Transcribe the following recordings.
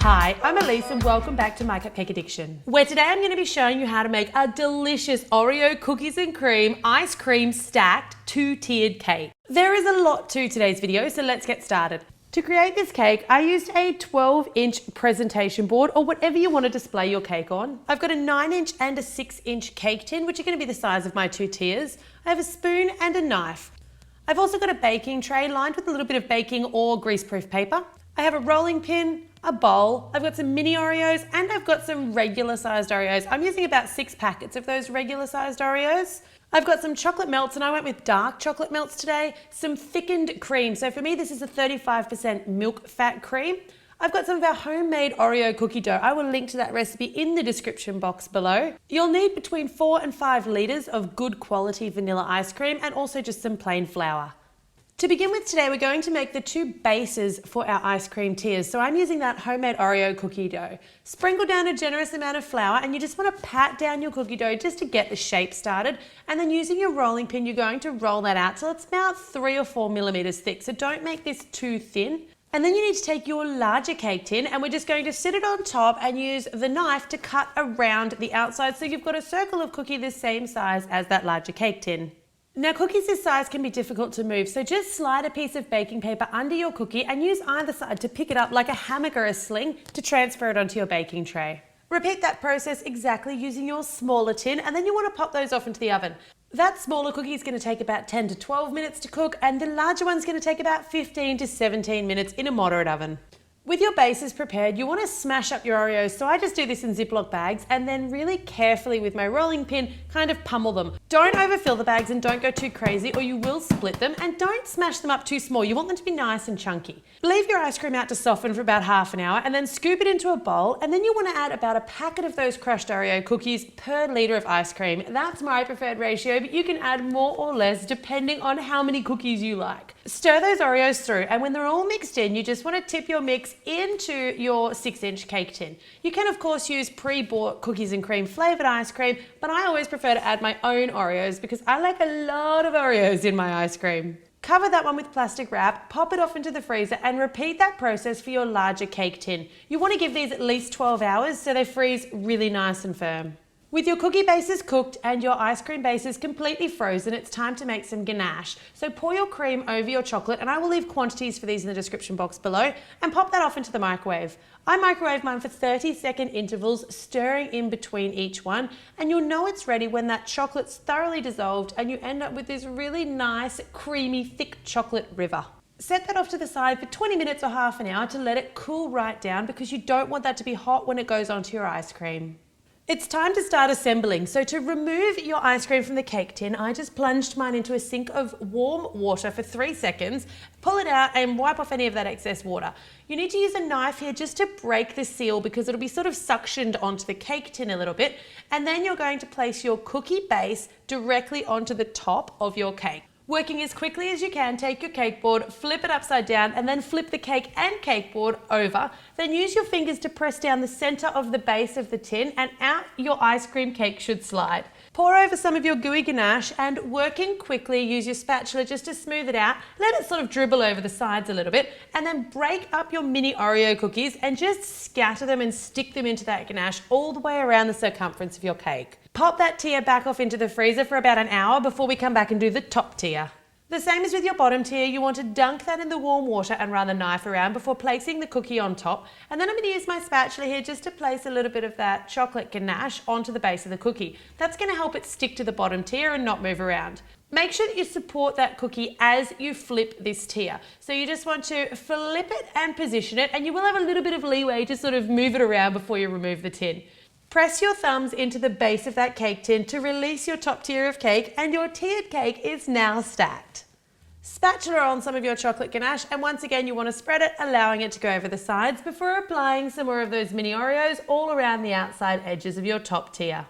Hi, I'm Elise and welcome back to My Cupcake Addiction, where today I'm going to be showing you how to make a delicious Oreo cookies and cream ice cream stacked two-tiered cake. There is a lot to today's video, so let's get started. To create this cake, I used a 12-inch presentation board or whatever you want to display your cake on. I've got a 9-inch and a 6-inch cake tin, which are going to be the size of my two tiers. I have a spoon and a knife. I've also got a baking tray lined with a little bit of baking or greaseproof paper. I have a rolling pin, a bowl, I've got some mini Oreos, and I've got some regular sized Oreos. I'm using about 6 packets of those regular sized Oreos. I've got some chocolate melts, and I went with dark chocolate melts today, some thickened cream. So for me, this is a 35% milk fat cream. I've got some of our homemade Oreo cookie dough. I will link to that recipe in the description box below. You'll need between 4 and 5 litres of good quality vanilla ice cream and also just some plain flour. To begin with today, we're going to make the two bases for our ice cream tiers. So I'm using that homemade Oreo cookie dough. Sprinkle down a generous amount of flour and you just want to pat down your cookie dough just to get the shape started. And then using your rolling pin, you're going to roll that out till it's about 3 or 4 millimeters thick. So don't make this too thin. And then you need to take your larger cake tin and we're just going to sit it on top and use the knife to cut around the outside. So you've got a circle of cookie the same size as that larger cake tin. Now cookies this size can be difficult to move, so just slide a piece of baking paper under your cookie and use either side to pick it up like a hammock or a sling to transfer it onto your baking tray. Repeat that process exactly using your smaller tin and then you want to pop those off into the oven. That smaller cookie is going to take about 10 to 12 minutes to cook and the larger one's going to take about 15 to 17 minutes in a moderate oven. With your bases prepared, you want to smash up your Oreos, so I just do this in Ziploc bags and then really carefully with my rolling pin kind of pummel them. Don't overfill the bags and don't go too crazy or you will split them, and don't smash them up too small. You want them to be nice and chunky. Leave your ice cream out to soften for about half an hour and then scoop it into a bowl, and then you want to add about a packet of those crushed Oreo cookies per litre of ice cream. That's my preferred ratio, but you can add more or less depending on how many cookies you like. Stir those Oreos through, and when they're all mixed in, you just want to tip your mix into your 6-inch cake tin. You can of course use pre-bought cookies and cream flavoured ice cream, but I always prefer to add my own Oreos because I like a lot of Oreos in my ice cream. Cover that one with plastic wrap, pop it off into the freezer and repeat that process for your larger cake tin. You want to give these at least 12 hours so they freeze really nice and firm. With your cookie bases cooked and your ice cream bases completely frozen, it's time to make some ganache. So pour your cream over your chocolate, and I will leave quantities for these in the description box below, and pop that off into the microwave. I microwave mine for 30-second intervals, stirring in between each one, and you'll know it's ready when that chocolate's thoroughly dissolved and you end up with this really nice, creamy, thick chocolate river. Set that off to the side for 20 minutes or half an hour to let it cool right down because you don't want that to be hot when it goes onto your ice cream. It's time to start assembling. So to remove your ice cream from the cake tin, I just plunged mine into a sink of warm water for 3 seconds, pull it out and wipe off any of that excess water. You need to use a knife here just to break the seal because it'll be sort of suctioned onto the cake tin a little bit. And then you're going to place your cookie base directly onto the top of your cake. Working as quickly as you can, take your cake board, flip it upside down, and then flip the cake and cake board over. Then use your fingers to press down the center of the base of the tin, and out your ice cream cake should slide. Pour over some of your gooey ganache and, working quickly, use your spatula just to smooth it out. Let it sort of dribble over the sides a little bit, and then break up your mini Oreo cookies and just scatter them and stick them into that ganache all the way around the circumference of your cake. Pop that tier back off into the freezer for about an hour before we come back and do the top tier. The same as with your bottom tier, you want to dunk that in the warm water and run the knife around before placing the cookie on top. And then I'm going to use my spatula here just to place a little bit of that chocolate ganache onto the base of the cookie. That's going to help it stick to the bottom tier and not move around. Make sure that you support that cookie as you flip this tier. So you just want to flip it and position it, and you will have a little bit of leeway to sort of move it around before you remove the tin. Press your thumbs into the base of that cake tin to release your top tier of cake, and your tiered cake is now stacked. Spatula on some of your chocolate ganache, and once again you want to spread it, allowing it to go over the sides before applying some more of those mini Oreos all around the outside edges of your top tier.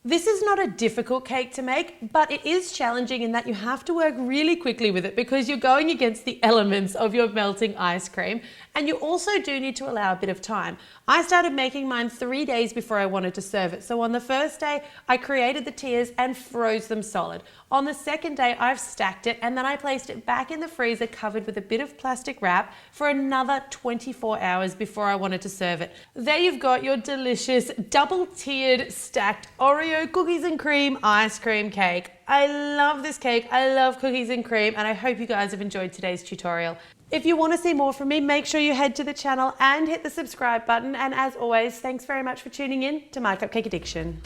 This is not a difficult cake to make, but it is challenging in that you have to work really quickly with it because you're going against the elements of your melting ice cream, and you also do need to allow a bit of time. I started making mine 3 days before I wanted to serve it. So on the first day, I created the tiers and froze them solid. On the second day, I've stacked it and then I placed it back in the freezer covered with a bit of plastic wrap for another 24 hours before I wanted to serve it. There you've got your delicious double-tiered stacked Oreo cookies and cream ice cream cake. I love this cake. I love cookies and cream, and I hope you guys have enjoyed today's tutorial. If you want to see more from me, make sure you head to the channel and hit the subscribe button. And as always, thanks very much for tuning in to My Cupcake Addiction.